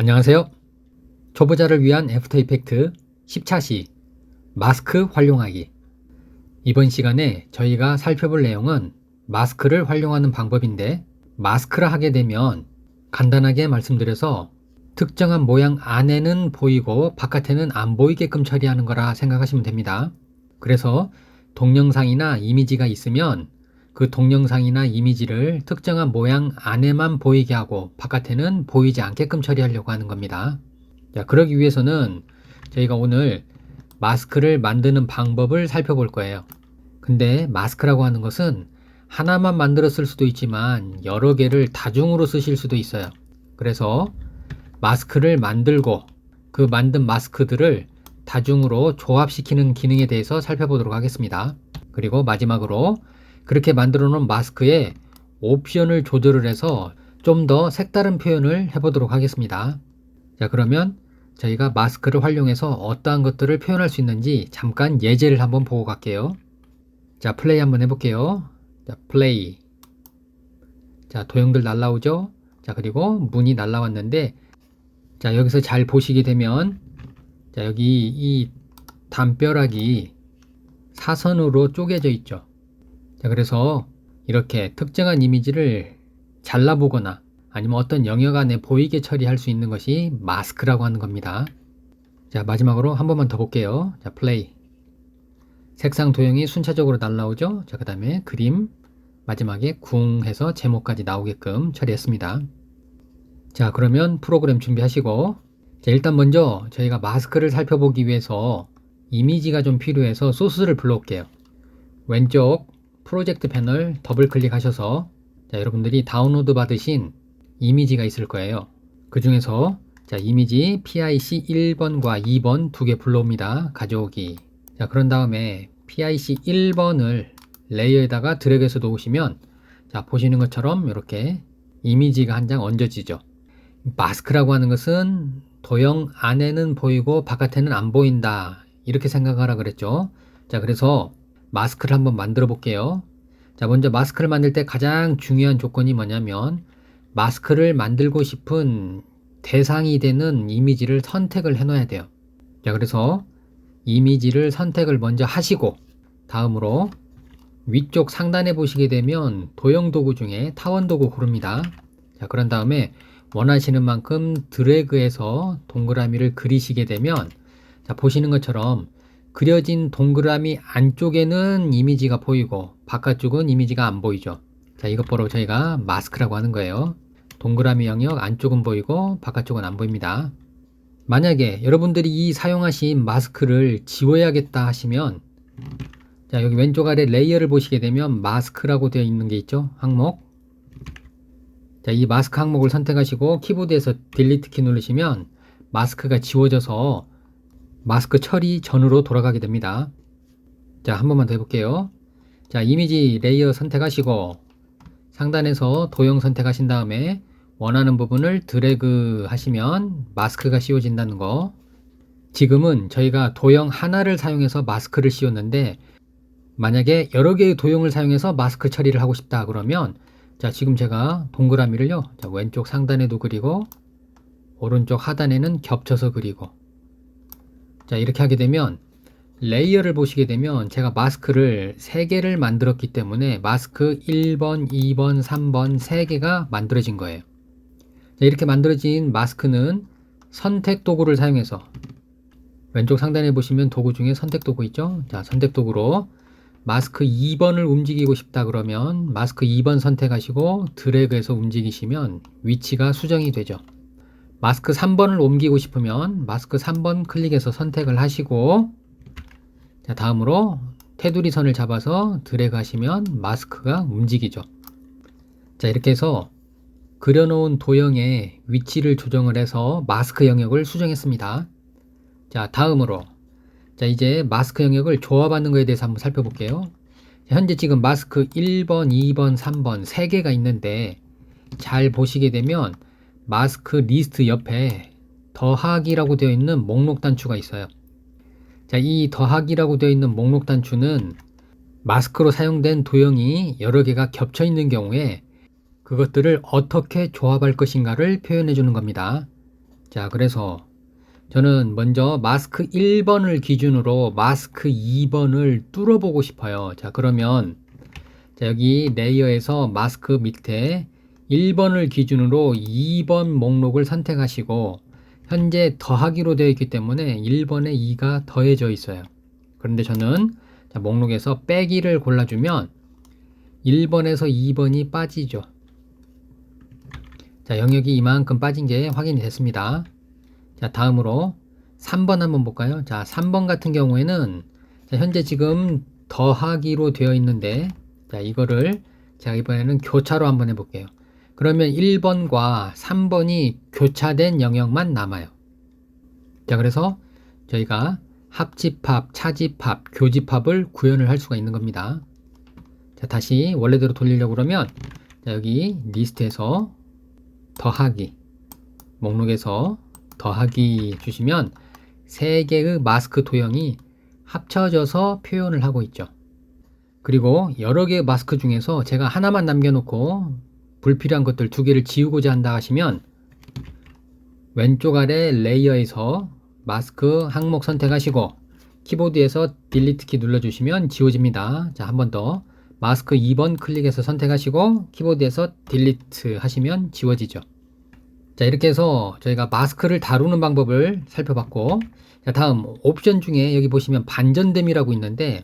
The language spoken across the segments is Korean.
안녕하세요. 초보자를 위한 애프터 이펙트 10차 시 마스크 활용하기. 이번 시간에 저희가 살펴볼 내용은 마스크를 활용하는 방법인데, 마스크를 하게 되면 간단하게 말씀드려서 특정한 모양 안에는 보이고 바깥에는 안 보이게끔 처리하는 거라 생각하시면 됩니다. 그래서 동영상이나 이미지가 있으면 그 동영상이나 이미지를 특정한 모양 안에만 보이게 하고 바깥에는 보이지 않게끔 처리하려고 하는 겁니다. 자, 그러기 위해서는 저희가 오늘 마스크를 만드는 방법을 살펴볼 거예요. 근데 마스크라고 하는 것은 하나만 만들어 쓸 수도 있지만 여러 개를 다중으로 쓰실 수도 있어요. 그래서 마스크를 만들고 그 만든 마스크들을 다중으로 조합시키는 기능에 대해서 살펴보도록 하겠습니다. 그리고 마지막으로 그렇게 만들어 놓은 마스크에 옵션을 조절을 해서 좀 더 색다른 표현을 해보도록 하겠습니다. 자, 그러면 저희가 마스크를 활용해서 어떠한 것들을 표현할 수 있는지 잠깐 예제를 한번 보고 갈게요. 자, 플레이 한번 해볼게요. 자, 플레이. 자, 도형들 날라오죠? 자, 그리고 문이 날라왔는데, 자, 여기서 잘 보시게 되면, 자, 여기 이 담벼락이 사선으로 쪼개져 있죠. 자, 그래서 이렇게 특정한 이미지를 잘라보거나 아니면 어떤 영역 안에 보이게 처리할 수 있는 것이 마스크라고 하는 겁니다. 자, 마지막으로 한 번만 더 볼게요. 자, 플레이. 색상 도형이 순차적으로 날라오죠. 자, 그 다음에 그림, 마지막에 궁 해서 제목까지 나오게끔 처리했습니다. 자, 그러면 프로그램 준비하시고, 자, 일단 먼저 저희가 마스크를 살펴보기 위해서 이미지가 좀 필요해서 소스를 불러올게요. 왼쪽 프로젝트 패널 더블 클릭하셔서, 자, 여러분들이 다운로드 받으신 이미지가 있을 거예요. 그 중에서 자, 이미지 PIC 1번과 2번 두 개 불러옵니다. 가져오기. 자, 그런 다음에 PIC 1번을 레이어에다가 드래그해서 놓으시면, 자, 보시는 것처럼 이렇게 이미지가 한 장 얹어지죠. 마스크라고 하는 것은 도형 안에는 보이고 바깥에는 안 보인다, 이렇게 생각하라 그랬죠. 자, 그래서 마스크를 한번 만들어 볼게요. 자, 먼저 마스크를 만들 때 가장 중요한 조건이 뭐냐면, 마스크를 만들고 싶은 대상이 되는 이미지를 선택을 해 놔야 돼요. 자, 그래서 이미지를 선택을 먼저 하시고, 다음으로 위쪽 상단에 보시게 되면 도형 도구 중에 타원 도구 고릅니다. 자, 그런 다음에 원하시는 만큼 드래그해서 동그라미를 그리시게 되면, 자, 보시는 것처럼 그려진 동그라미 안쪽에는 이미지가 보이고 바깥쪽은 이미지가 안 보이죠. 자, 이것 바로 저희가 마스크라고 하는 거예요. 동그라미 영역 안쪽은 보이고 바깥쪽은 안 보입니다. 만약에 여러분들이 이 사용하신 마스크를 지워야겠다 하시면, 자, 여기 왼쪽 아래 레이어를 보시게 되면 마스크라고 되어 있는 게 있죠. 항목. 자, 이 마스크 항목을 선택하시고 키보드에서 딜리트 키 누르시면 마스크가 지워져서 마스크 처리 전으로 돌아가게 됩니다. 자, 한 번만 더 해볼게요. 자, 이미지 레이어 선택하시고 상단에서 도형 선택하신 다음에 원하는 부분을 드래그 하시면 마스크가 씌워진다는 거. 지금은 저희가 도형 하나를 사용해서 마스크를 씌웠는데, 만약에 여러 개의 도형을 사용해서 마스크 처리를 하고 싶다 그러면, 자, 지금 제가 동그라미를요, 자, 왼쪽 상단에도 그리고 오른쪽 하단에는 겹쳐서 그리고, 자, 이렇게 하게 되면 레이어를 보시게 되면 제가 마스크를 3개를 만들었기 때문에 마스크 1번, 2번, 3번 3개가 만들어진 거예요. 자, 이렇게 만들어진 마스크는 선택 도구를 사용해서, 왼쪽 상단에 보시면 도구 중에 선택 도구 있죠. 자, 선택 도구로 마스크 2번을 움직이고 싶다 그러면 마스크 2번 선택하시고 드래그해서 움직이시면 위치가 수정이 되죠. 마스크 3번을 옮기고 싶으면 마스크 3번 클릭해서 선택을 하시고, 자, 다음으로 테두리 선을 잡아서 드래그 하시면 마스크가 움직이죠. 자, 이렇게 해서 그려놓은 도형의 위치를 조정을 해서 마스크 영역을 수정했습니다. 자, 다음으로, 자, 이제 마스크 영역을 조합하는 것에 대해서 한번 살펴볼게요. 자, 현재 지금 마스크 1번, 2번, 3번 3개가 있는데, 잘 보시게 되면 마스크 리스트 옆에 더하기라고 되어 있는 목록 단추가 있어요. 자, 이 더하기라고 되어 있는 목록 단추는 마스크로 사용된 도형이 여러 개가 겹쳐 있는 경우에 그것들을 어떻게 조합할 것인가를 표현해 주는 겁니다. 자, 그래서 저는 먼저 마스크 1번을 기준으로 마스크 2번을 뚫어보고 싶어요. 자, 그러면 자, 여기 레이어에서 마스크 밑에 1번을 기준으로 2번 목록을 선택하시고 현재 더하기로 되어 있기 때문에 1번에 2가 더해져 있어요. 그런데 저는 자, 목록에서 빼기를 골라주면 1번에서 2번이 빠지죠. 자, 영역이 이만큼 빠진 게 확인이 됐습니다. 자, 다음으로 3번 한번 볼까요? 자, 3번 같은 경우에는 자, 현재 지금 더하기로 되어 있는데 자, 이거를 제가 이번에는 교차로 한번 해볼게요. 그러면 1번과 3번이 교차된 영역만 남아요. 자, 그래서 저희가 합집합, 차집합, 교집합을 구현을 할 수가 있는 겁니다. 자, 다시 원래대로 돌리려고 그러면 자, 여기 리스트에서 더하기, 목록에서 더하기 주시면 3개의 마스크 도형이 합쳐져서 표현을 하고 있죠. 그리고 여러 개의 마스크 중에서 제가 하나만 남겨놓고 불필요한 것들 2개를 지우고자 한다 하시면 왼쪽 아래 레이어에서 마스크 항목 선택하시고 키보드에서 딜리트 키 눌러주시면 지워집니다. 자, 한 번 더 마스크 2번 클릭해서 선택하시고 키보드에서 딜리트 하시면 지워지죠. 자, 이렇게 해서 저희가 마스크를 다루는 방법을 살펴봤고, 자, 다음 옵션 중에 여기 보시면 반전됨이라고 있는데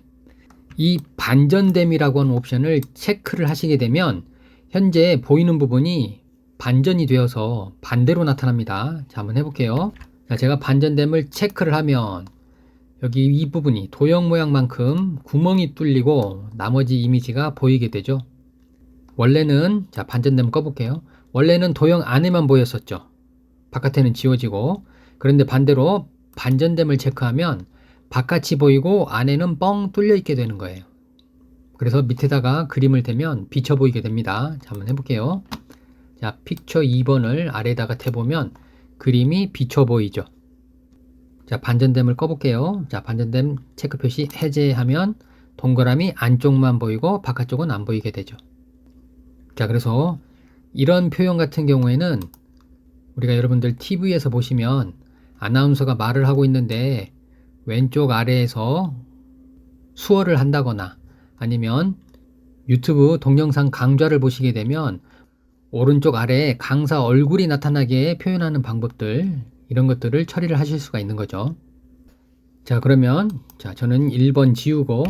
이 반전됨이라고 하는 옵션을 체크를 하시게 되면 현재 보이는 부분이 반전이 되어서 반대로 나타납니다. 자, 한번 해볼게요. 자, 제가 반전됨을 체크를 하면 여기 이 부분이 도형 모양만큼 구멍이 뚫리고 나머지 이미지가 보이게 되죠. 원래는 자, 반전됨 꺼볼게요. 원래는 도형 안에만 보였었죠. 바깥에는 지워지고. 그런데 반대로 반전됨을 체크하면 바깥이 보이고 안에는 뻥 뚫려 있게 되는 거예요. 그래서 밑에다가 그림을 대면 비쳐 보이게 됩니다. 자, 한번 해볼게요. 자, 픽처 2번을 아래에다가 대보면 그림이 비쳐 보이죠. 자, 반전됨을 꺼볼게요. 자, 반전됨 체크 표시 해제하면 동그라미 안쪽만 보이고 바깥쪽은 안 보이게 되죠. 자, 그래서 이런 표현 같은 경우에는 우리가 여러분들 TV에서 보시면 아나운서가 말을 하고 있는데 왼쪽 아래에서 수어를 한다거나 아니면 유튜브 동영상 강좌를 보시게 되면 오른쪽 아래에 강사 얼굴이 나타나게 표현하는 방법들, 이런 것들을 처리를 하실 수가 있는 거죠. 자, 그러면 자, 저는 1번 지우고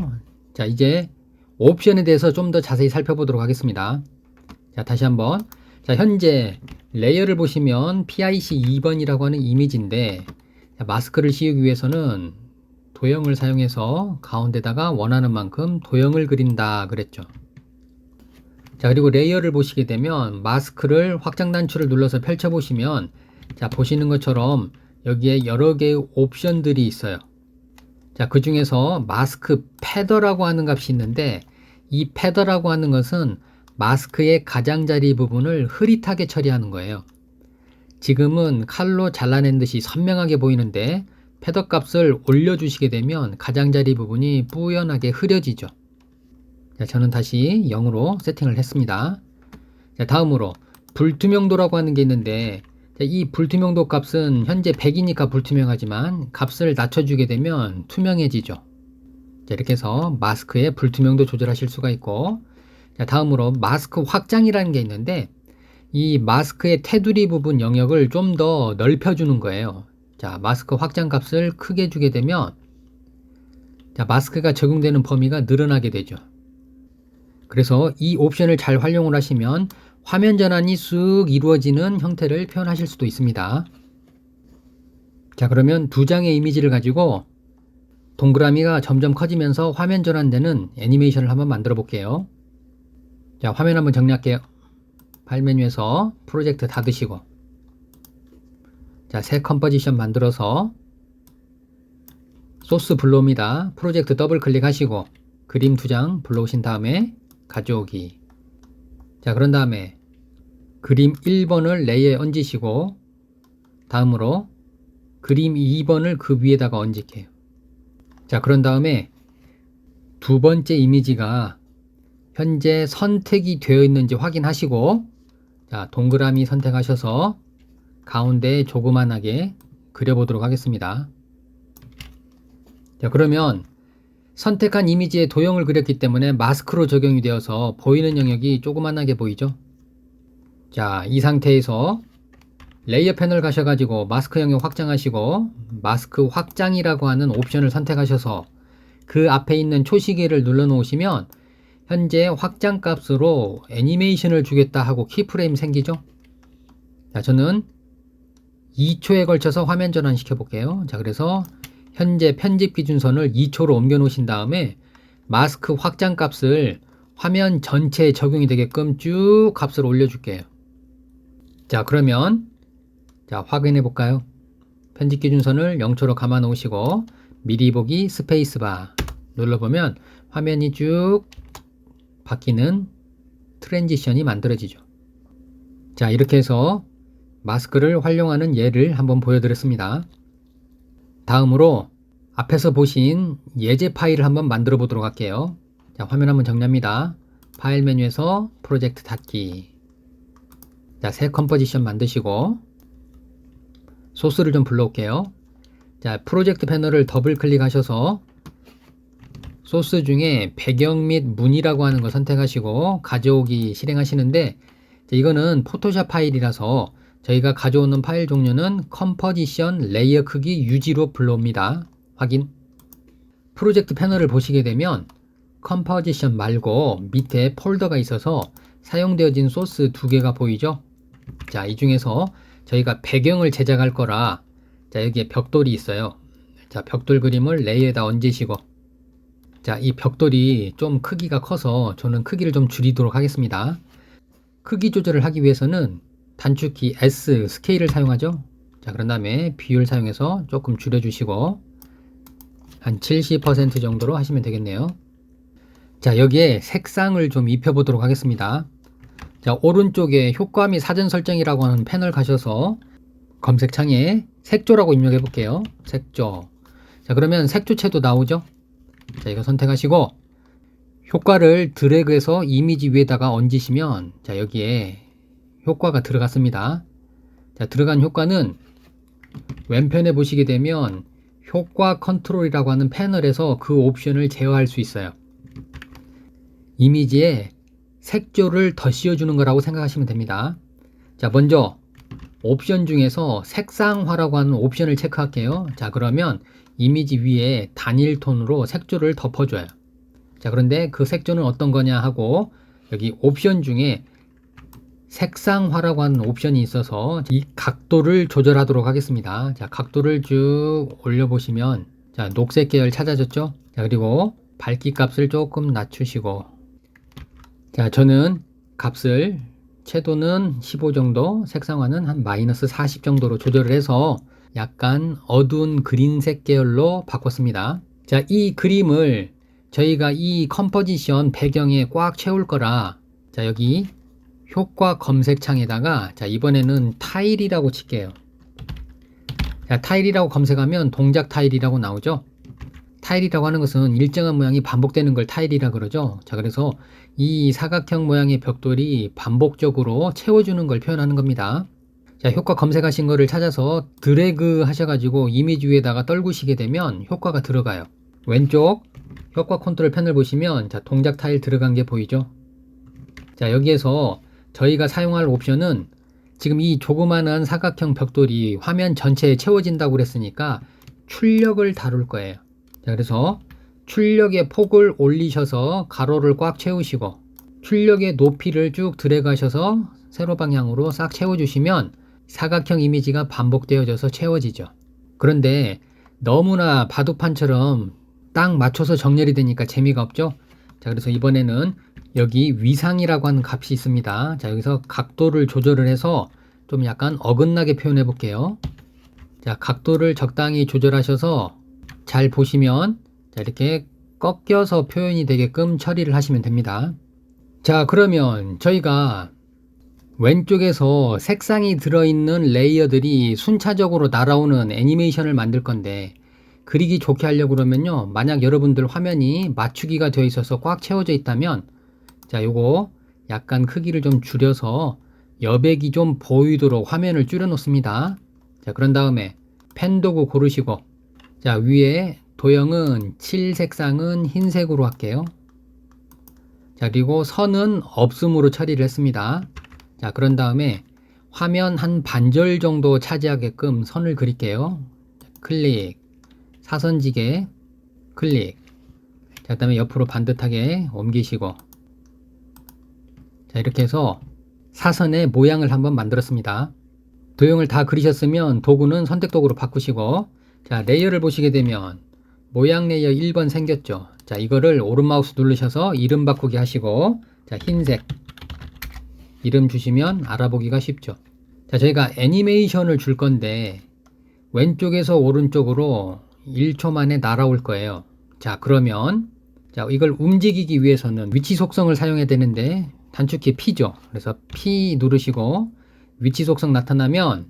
자, 이제 옵션에 대해서 좀 더 자세히 살펴보도록 하겠습니다. 자, 다시 한번 자, 현재 레이어를 보시면 PIC 2번이라고 하는 이미지인데 자, 마스크를 씌우기 위해서는 도형을 사용해서 가운데다가 원하는 만큼 도형을 그린다 그랬죠. 자, 그리고 레이어를 보시게 되면 마스크를 확장 단추를 눌러서 펼쳐 보시면 자, 보시는 것처럼 여기에 여러 개의 옵션들이 있어요. 자, 그 중에서 마스크 패더라고 하는 값이 있는데 이 패더라고 하는 것은 마스크의 가장자리 부분을 흐릿하게 처리하는 거예요. 지금은 칼로 잘라낸 듯이 선명하게 보이는데 패더 값을 올려주시게 되면 가장자리 부분이 뿌연하게 흐려지죠. 자, 저는 다시 0으로 세팅을 했습니다. 자, 다음으로 불투명도라고 하는 게 있는데 자, 이 불투명도 값은 현재 100이니까 불투명하지만 값을 낮춰주게 되면 투명해지죠. 자, 이렇게 해서 마스크의 불투명도 조절하실 수가 있고 자, 다음으로 마스크 확장이라는 게 있는데 이 마스크의 테두리 부분 영역을 좀 더 넓혀주는 거예요. 자, 마스크 확장 값을 크게 주게 되면 자, 마스크가 적용되는 범위가 늘어나게 되죠. 그래서 이 옵션을 잘 활용을 하시면 화면 전환이 쑥 이루어지는 형태를 표현하실 수도 있습니다. 자, 그러면 2장의 이미지를 가지고 동그라미가 점점 커지면서 화면 전환되는 애니메이션을 한번 만들어 볼게요. 자, 화면 한번 정리할게요. 파일 메뉴에서 프로젝트 닫으시고 자, 새 컴포지션 만들어서 소스 불러옵니다. 프로젝트 더블 클릭하시고 그림 2장 불러오신 다음에 가져오기. 자, 그런 다음에 그림 1번을 레이어에 얹으시고 다음으로 그림 2번을 그 위에다가 얹을게요. 자, 그런 다음에 두 번째 이미지가 현재 선택이 되어 있는지 확인하시고 자, 동그라미 선택하셔서 가운데에 조그만하게 그려보도록 하겠습니다. 자, 그러면 선택한 이미지에 도형을 그렸기 때문에 마스크로 적용이 되어서 보이는 영역이 조그만하게 보이죠? 자, 이 상태에서 레이어 패널 가셔가지고 마스크 영역 확장하시고 마스크 확장이라고 하는 옵션을 선택하셔서 그 앞에 있는 초시계를 눌러 놓으시면 현재 확장 값으로 애니메이션을 주겠다 하고 키프레임 생기죠? 자, 저는 2초에 걸쳐서 화면 전환 시켜 볼게요. 자, 그래서 현재 편집 기준선을 2초로 옮겨 놓으신 다음에 마스크 확장 값을 화면 전체에 적용이 되게끔 쭉 값을 올려줄게요. 자, 그러면 자, 확인해 볼까요? 편집 기준선을 0초로 감아 놓으시고 미리 보기 스페이스바 눌러보면 화면이 쭉 바뀌는 트랜지션이 만들어지죠. 자, 이렇게 해서 마스크를 활용하는 예를 한번 보여드렸습니다. 다음으로 앞에서 보신 예제 파일을 한번 만들어 보도록 할게요. 자, 화면 한번 정리합니다. 파일 메뉴에서 프로젝트 닫기. 자, 새 컴포지션 만드시고 소스를 좀 불러올게요. 자, 프로젝트 패널을 더블 클릭하셔서 소스 중에 배경 및 문이라고 하는 거 선택하시고 가져오기 실행하시는데 이거는 포토샵 파일이라서 저희가 가져오는 파일 종류는 컴포지션 레이어 크기 유지로 불러옵니다. 확인. 프로젝트 패널을 보시게 되면 컴포지션 말고 밑에 폴더가 있어서 사용되어진 소스 두 개가 보이죠? 자, 이 중에서 저희가 배경을 제작할 거라 자, 여기에 벽돌이 있어요. 자, 벽돌 그림을 레이어에다 얹으시고 자, 이 벽돌이 좀 크기가 커서 저는 크기를 좀 줄이도록 하겠습니다. 크기 조절을 하기 위해서는 단축키 S 스케일을 사용하죠. 자, 그런 다음에 비율 사용해서 조금 줄여주시고 한 70% 정도로 하시면 되겠네요. 자, 여기에 색상을 좀 입혀보도록 하겠습니다. 자, 오른쪽에 효과 및 사전 설정이라고 하는 패널 가셔서 검색창에 색조라고 입력해 볼게요. 색조. 자, 그러면 색조체도 나오죠. 자, 이거 선택하시고 효과를 드래그해서 이미지 위에다가 얹으시면 자, 여기에 효과가 들어갔습니다. 자, 들어간 효과는 왼편에 보시게 되면 효과 컨트롤이라고 하는 패널에서 그 옵션을 제어할 수 있어요. 이미지에 색조를 더 씌워주는 거라고 생각하시면 됩니다. 자, 먼저 옵션 중에서 색상화라고 하는 옵션을 체크할게요. 자, 그러면 이미지 위에 단일 톤으로 색조를 덮어줘요. 자, 그런데 그 색조는 어떤 거냐 하고 여기 옵션 중에 색상화라고 하는 옵션이 있어서 이 각도를 조절하도록 하겠습니다. 자, 각도를 쭉 올려보시면 자, 녹색 계열 찾아졌죠? 자, 그리고 밝기 값을 조금 낮추시고 자, 저는 값을 채도는 15 정도, 색상화는 한 마이너스 40 정도로 조절을 해서 약간 어두운 그린색 계열로 바꿨습니다. 자, 이 그림을 저희가 이 컴포지션 배경에 꽉 채울 거라 자, 여기 효과 검색창에다가 자, 이번에는 타일이라고 칠게요. 자, 타일이라고 검색하면 동작 타일이라고 나오죠. 타일이라고 하는 것은 일정한 모양이 반복되는 걸 타일이라 그러죠. 자, 그래서 이 사각형 모양의 벽돌이 반복적으로 채워주는 걸 표현하는 겁니다. 자, 효과 검색하신 거를 찾아서 드래그 하셔가지고 이미지 위에다가 떨구시게 되면 효과가 들어가요. 왼쪽 효과 컨트롤 패널 보시면 자, 동작 타일 들어간 게 보이죠. 자, 여기에서 저희가 사용할 옵션은 지금 이 조그마한 사각형 벽돌이 화면 전체에 채워진다고 그랬으니까 출력을 다룰 거예요. 자, 그래서 출력의 폭을 올리셔서 가로를 꽉 채우시고 출력의 높이를 쭉 드래그 하셔서 세로 방향으로 싹 채워주시면 사각형 이미지가 반복되어져서 채워지죠. 그런데 너무나 바둑판처럼 딱 맞춰서 정렬이 되니까 재미가 없죠. 자, 그래서 이번에는 여기 위상이라고 하는 값이 있습니다. 자, 여기서 각도를 조절을 해서 좀 약간 어긋나게 표현해 볼게요. 자, 각도를 적당히 조절하셔서 잘 보시면 자, 이렇게 꺾여서 표현이 되게끔 처리를 하시면 됩니다. 자, 그러면 저희가 왼쪽에서 색상이 들어있는 레이어들이 순차적으로 날아오는 애니메이션을 만들 건데 그리기 좋게 하려고 그러면요, 만약 여러분들 화면이 맞추기가 되어 있어서 꽉 채워져 있다면 자, 요거 약간 크기를 좀 줄여서 여백이 좀 보이도록 화면을 줄여 놓습니다. 자, 그런 다음에 펜 도구 고르시고, 자, 위에 도형은 칠 색상은 흰색으로 할게요. 자, 그리고 선은 없음으로 처리를 했습니다. 자, 그런 다음에 화면 한 반절 정도 차지하게끔 선을 그릴게요. 클릭, 사선지게, 클릭. 자, 그 다음에 옆으로 반듯하게 옮기시고, 자, 이렇게 해서 사선의 모양을 한번 만들었습니다. 도형을 다 그리셨으면 도구는 선택 도구로 바꾸시고, 자, 레이어를 보시게 되면 모양 레이어 1번 생겼죠. 자, 이거를 오른 마우스 누르셔서 이름 바꾸기 하시고, 자, 흰색 이름 주시면 알아보기가 쉽죠. 자, 저희가 애니메이션을 줄 건데 왼쪽에서 오른쪽으로 1초 만에 날아올 거예요. 자, 그러면 자, 이걸 움직이기 위해서는 위치 속성을 사용해야 되는데 단축키 P죠. 그래서 P 누르시고 위치 속성 나타나면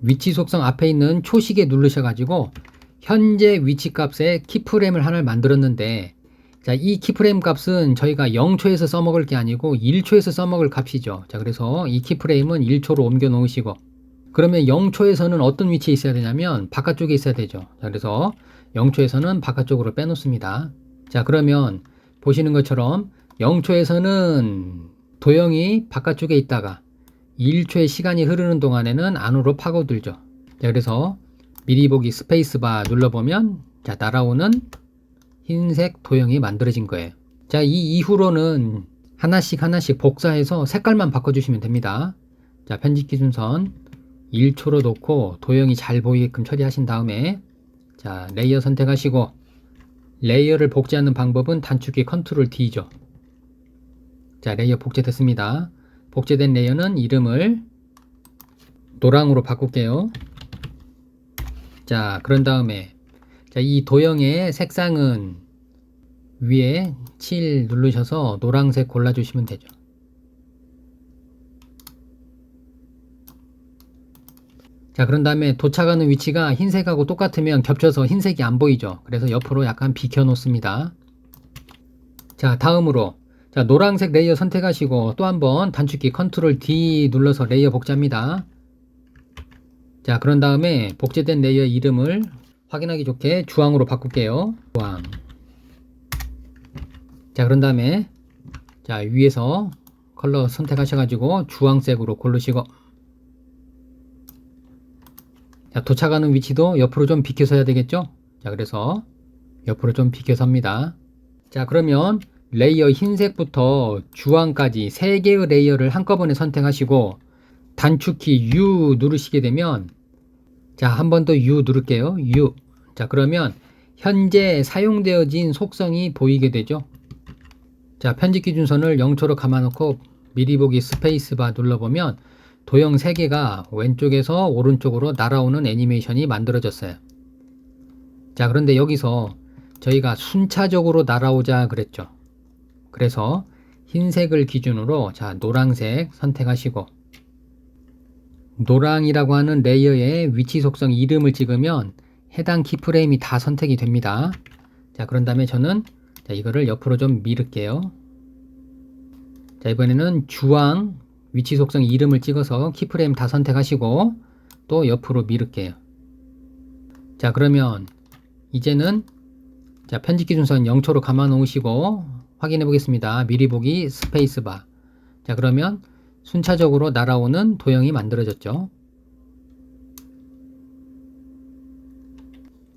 위치 속성 앞에 있는 초시계 누르셔가지고 현재 위치 값에 키프레임을 하나를 만들었는데, 자, 이 키프레임 값은 저희가 0초에서 써먹을 게 아니고 1초에서 써먹을 값이죠. 자, 그래서 이 키프레임은 1초로 옮겨 놓으시고, 그러면 0초에서는 어떤 위치에 있어야 되냐면 바깥쪽에 있어야 되죠. 자, 그래서 0초에서는 바깥쪽으로 빼놓습니다. 자, 그러면 보시는 것처럼 0초에서는 도형이 바깥쪽에 있다가 1초의 시간이 흐르는 동안에는 안으로 파고들죠. 자, 그래서 미리 보기 스페이스바 눌러보면, 자, 날아오는 흰색 도형이 만들어진 거예요. 자, 이 이후로는 하나씩 복사해서 색깔만 바꿔주시면 됩니다. 자, 편집 기준선 1초로 놓고 도형이 잘 보이게끔 처리하신 다음에, 자, 레이어 선택하시고, 레이어를 복제하는 방법은 단축키 컨트롤 D죠. 자, 레이어 복제됐습니다. 복제된 레이어는 이름을 노랑으로 바꿀게요. 자, 그런 다음에, 자, 이 도형의 색상은 위에 7 누르셔서 노란색 골라주시면 되죠. 자, 그런 다음에 도착하는 위치가 흰색하고 똑같으면 겹쳐서 흰색이 안 보이죠. 그래서 옆으로 약간 비켜 놓습니다. 자, 다음으로, 자, 노란색 레이어 선택하시고 또 한번 단축키 컨트롤 D 눌러서 레이어 복제합니다. 자, 그런 다음에 복제된 레이어 이름을 확인하기 좋게 주황으로 바꿀게요. 주황. 자, 그런 다음에, 자, 위에서 컬러 선택하셔가지고 주황색으로 고르시고, 자, 도착하는 위치도 옆으로 좀 비켜서 해야 되겠죠? 자, 그래서 옆으로 좀 비켜서 합니다. 자, 그러면 레이어 흰색부터 주황까지 3개의 레이어를 한꺼번에 선택하시고 단축키 U 누르시게 되면, 자, 한 번 더 U 누를게요. U. 자, 그러면 현재 사용되어진 속성이 보이게 되죠. 자, 편집 기준선을 0초로 감아놓고 미리 보기 스페이스바 눌러보면 도형 3개가 왼쪽에서 오른쪽으로 날아오는 애니메이션이 만들어졌어요. 자, 그런데 여기서 저희가 순차적으로 날아오자 그랬죠. 그래서 흰색을 기준으로, 자, 노란색 선택하시고, 노랑이라고 하는 레이어의 위치 속성 이름을 찍으면 해당 키프레임이 다 선택이 됩니다. 자, 그런 다음에 저는, 자, 이거를 옆으로 좀 밀을게요. 자, 이번에는 주황 위치 속성 이름을 찍어서 키프레임 다 선택하시고 또 옆으로 밀을게요. 자, 그러면 이제는, 자, 편집 기준선 0초로 감아 놓으시고 확인해 보겠습니다. 미리 보기 스페이스바. 자, 그러면 순차적으로 날아오는 도형이 만들어졌죠.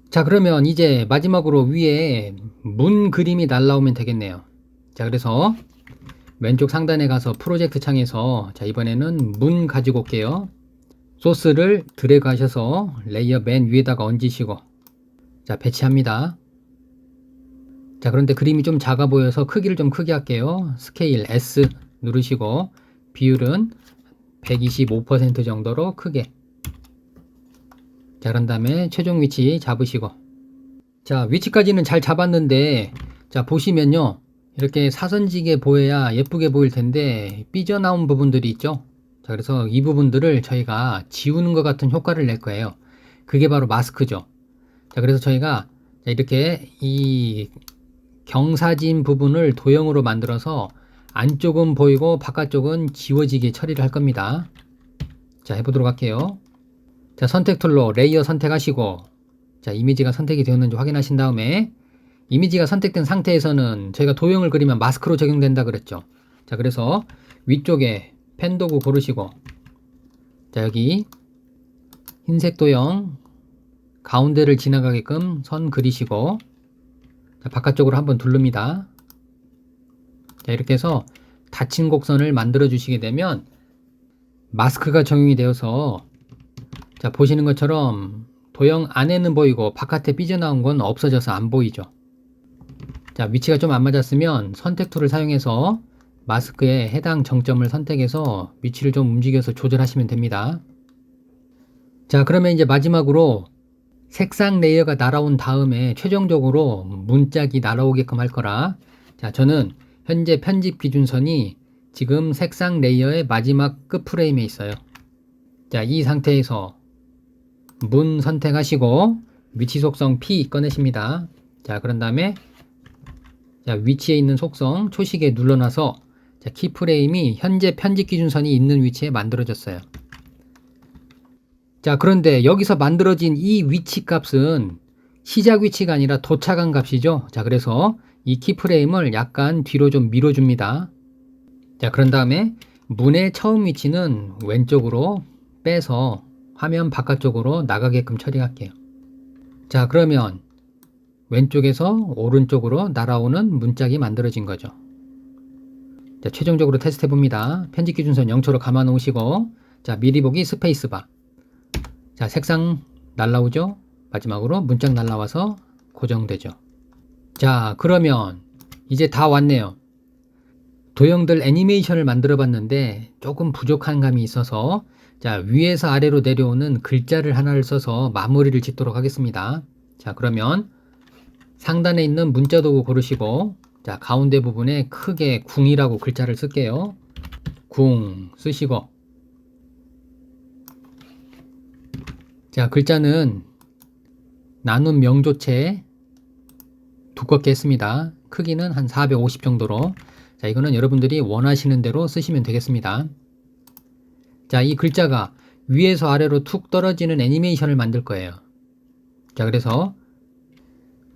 자, 그러면 이제 마지막으로 위에 문 그림이 날아오면 되겠네요. 자, 그래서 왼쪽 상단에 가서 프로젝트 창에서, 자, 이번에는 문 가지고 올게요. 소스를 드래그 하셔서 레이어 맨 위에다가 얹으시고, 자, 배치합니다. 자, 그런데 그림이 좀 작아 보여서 크기를 좀 크게 할게요. 스케일 S 누르시고 비율은 125% 정도로 크게. 자, 그런 다음에 최종 위치 잡으시고, 자, 위치까지는 잘 잡았는데, 자, 보시면요, 이렇게 사선지게 보여야 예쁘게 보일 텐데 삐져나온 부분들이 있죠. 자, 그래서 이 부분들을 저희가 지우는 것 같은 효과를 낼 거예요. 그게 바로 마스크죠. 자, 그래서 저희가 이렇게 이 경사진 부분을 도형으로 만들어서 안쪽은 보이고 바깥쪽은 지워지게 처리를 할 겁니다. 자, 해보도록 할게요. 자, 선택 툴로 레이어 선택하시고, 자, 이미지가 선택이 되었는지 확인하신 다음에, 이미지가 선택된 상태에서는 저희가 도형을 그리면 마스크로 적용된다 그랬죠. 자, 그래서 위쪽에 펜 도구 고르시고, 자, 여기 흰색 도형 가운데를 지나가게끔 선 그리시고, 자, 바깥쪽으로 한번 두릅니다. 자, 이렇게 해서 닫힌 곡선을 만들어 주시게 되면 마스크가 적용이 되어서, 자, 보시는 것처럼 도형 안에는 보이고 바깥에 삐져나온 건 없어져서 안 보이죠. 자, 위치가 좀 안 맞았으면 선택 툴을 사용해서 마스크의 해당 정점을 선택해서 위치를 좀 움직여서 조절하시면 됩니다. 자, 그러면 이제 마지막으로 색상 레이어가 날아온 다음에 최종적으로 문짝이 날아오게끔 할 거라, 자, 저는 현재 편집 기준선이 지금 색상 레이어의 마지막 끝 프레임에 있어요. 자, 이 상태에서 문 선택하시고 위치 속성 P 꺼내십니다. 자, 그런 다음에 자, 위치에 있는 속성 초시계 눌러놔서, 자, 키프레임이 현재 편집 기준선이 있는 위치에 만들어졌어요. 자, 그런데 여기서 만들어진 이 위치 값은 시작 위치가 아니라 도착한 값이죠. 자, 그래서 이 키프레임을 약간 뒤로 좀 밀어줍니다. 자, 그런 다음에 문의 처음 위치는 왼쪽으로 빼서 화면 바깥쪽으로 나가게끔 처리할게요. 자, 그러면 왼쪽에서 오른쪽으로 날아오는 문짝이 만들어진 거죠. 자, 최종적으로 테스트 해봅니다. 편집 기준선 0초로 감아 놓으시고, 자, 미리 보기 스페이스바. 자, 색상 날라오죠? 마지막으로 문짝 날라와서 고정되죠. 자, 그러면 이제 다 왔네요. 도형들 애니메이션을 만들어 봤는데 조금 부족한 감이 있어서, 자, 위에서 아래로 내려오는 글자를 하나를 써서 마무리를 짓도록 하겠습니다. 자, 그러면 상단에 있는 문자 도구 고르시고, 자, 가운데 부분에 크게 궁이라고 글자를 쓸게요. 궁 쓰시고, 자, 글자는 나눈 명조체 두껍게 했습니다. 크기는 한 450 정도로. 자, 이거는 여러분들이 원하시는 대로 쓰시면 되겠습니다. 자, 이 글자가 위에서 아래로 툭 떨어지는 애니메이션을 만들 거예요. 자, 그래서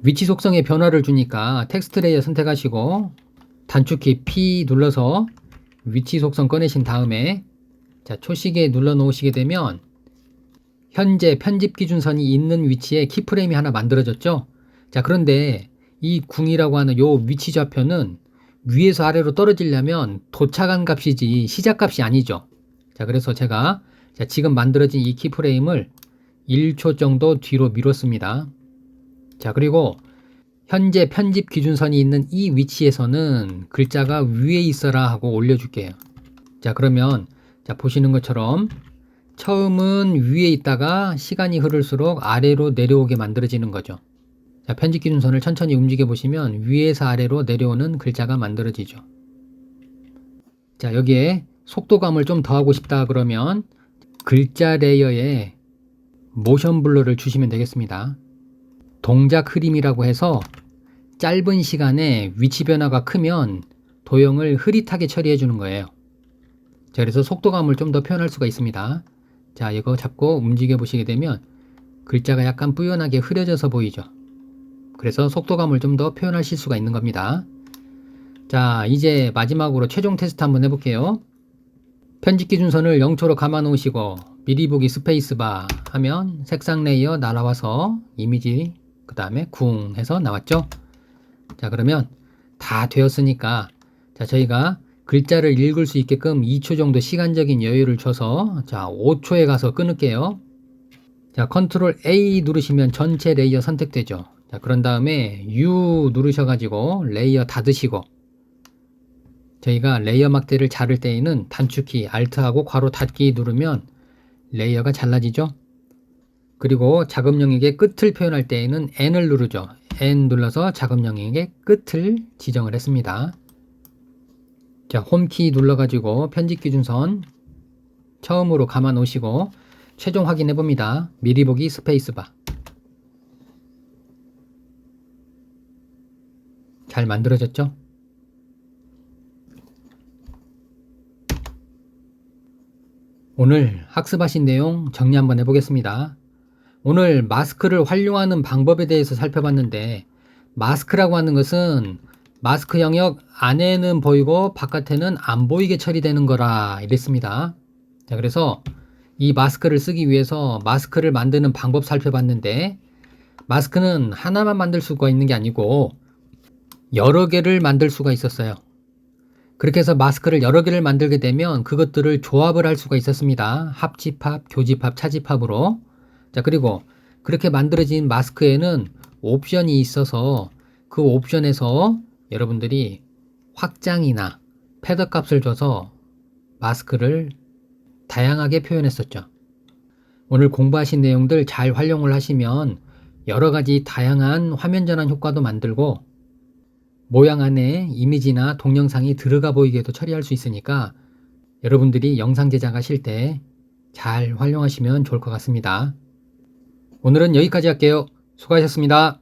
위치 속성에 변화를 주니까 텍스트 레이어 선택하시고 단축키 P 눌러서 위치 속성 꺼내신 다음에, 자, 초시계 눌러 놓으시게 되면 현재 편집 기준선이 있는 위치에 키프레임이 하나 만들어졌죠. 자, 그런데 이 궁이라고 하는 요 위치 좌표는 위에서 아래로 떨어지려면 도착한 값이지 시작 값이 아니죠. 자, 그래서 제가, 자, 지금 만들어진 이 키프레임을 1초 정도 뒤로 미뤘습니다. 자, 그리고 현재 편집 기준선이 있는 이 위치에서는 글자가 위에 있어라 하고 올려줄게요. 자, 그러면, 자, 보시는 것처럼 처음은 위에 있다가 시간이 흐를수록 아래로 내려오게 만들어지는 거죠. 자, 편집 기준선을 천천히 움직여 보시면 위에서 아래로 내려오는 글자가 만들어지죠. 자, 여기에 속도감을 좀 더하고 싶다 그러면 글자 레이어에 모션 블러를 주시면 되겠습니다. 동작 흐림이라고 해서 짧은 시간에 위치 변화가 크면 도형을 흐릿하게 처리해 주는 거예요. 자, 그래서 속도감을 좀 더 표현할 수가 있습니다. 자, 이거 잡고 움직여 보시게 되면 글자가 약간 뿌연하게 흐려져서 보이죠. 그래서 속도감을 좀 더 표현하실 수가 있는 겁니다. 자, 이제 마지막으로 최종 테스트 한번 해볼게요. 편집 기준선을 0초로 감아 놓으시고 미리 보기 스페이스바 하면 색상 레이어 날아와서 이미지 그 다음에 궁 해서 나왔죠. 자, 그러면 다 되었으니까, 자, 저희가 글자를 읽을 수 있게끔 2초 정도 시간적인 여유를 줘서, 자, 5초에 가서 끊을게요. 자, 컨트롤 A 누르시면 전체 레이어 선택되죠. 자, 그런 다음에 U 누르셔가지고 레이어 닫으시고, 저희가 레이어 막대를 자를 때에는 단축키 Alt하고 괄호 닫기 누르면 레이어가 잘라지죠. 그리고 작업 영역의 끝을 표현할 때에는 N을 누르죠. N 눌러서 작업 영역의 끝을 지정을 했습니다. 자, 홈키 눌러가지고 편집 기준선 처음으로 감아 놓으시고 최종 확인해 봅니다. 미리 보기 스페이스바. 잘 만들어졌죠? 오늘 학습하신 내용 정리 한번 해보겠습니다. 오늘 마스크를 활용하는 방법에 대해서 살펴봤는데, 마스크라고 하는 것은 마스크 영역 안에는 보이고 바깥에는 안 보이게 처리되는 거라 이랬습니다. 자, 그래서 이 마스크를 쓰기 위해서 마스크를 만드는 방법 살펴봤는데, 마스크는 하나만 만들 수가 있는 게 아니고 여러 개를 만들 수가 있었어요. 그렇게 해서 마스크를 여러 개를 만들게 되면 그것들을 조합을 할 수가 있었습니다. 합집합, 교집합, 차집합으로. 자, 그리고 그렇게 만들어진 마스크에는 옵션이 있어서 그 옵션에서 여러분들이 확장이나 패더 값을 줘서 마스크를 다양하게 표현했었죠. 오늘 공부하신 내용들 잘 활용을 하시면 여러 가지 다양한 화면 전환 효과도 만들고 모양 안에 이미지나 동영상이 들어가 보이게도 처리할 수 있으니까 여러분들이 영상 제작하실 때 잘 활용하시면 좋을 것 같습니다. 오늘은 여기까지 할게요. 수고하셨습니다.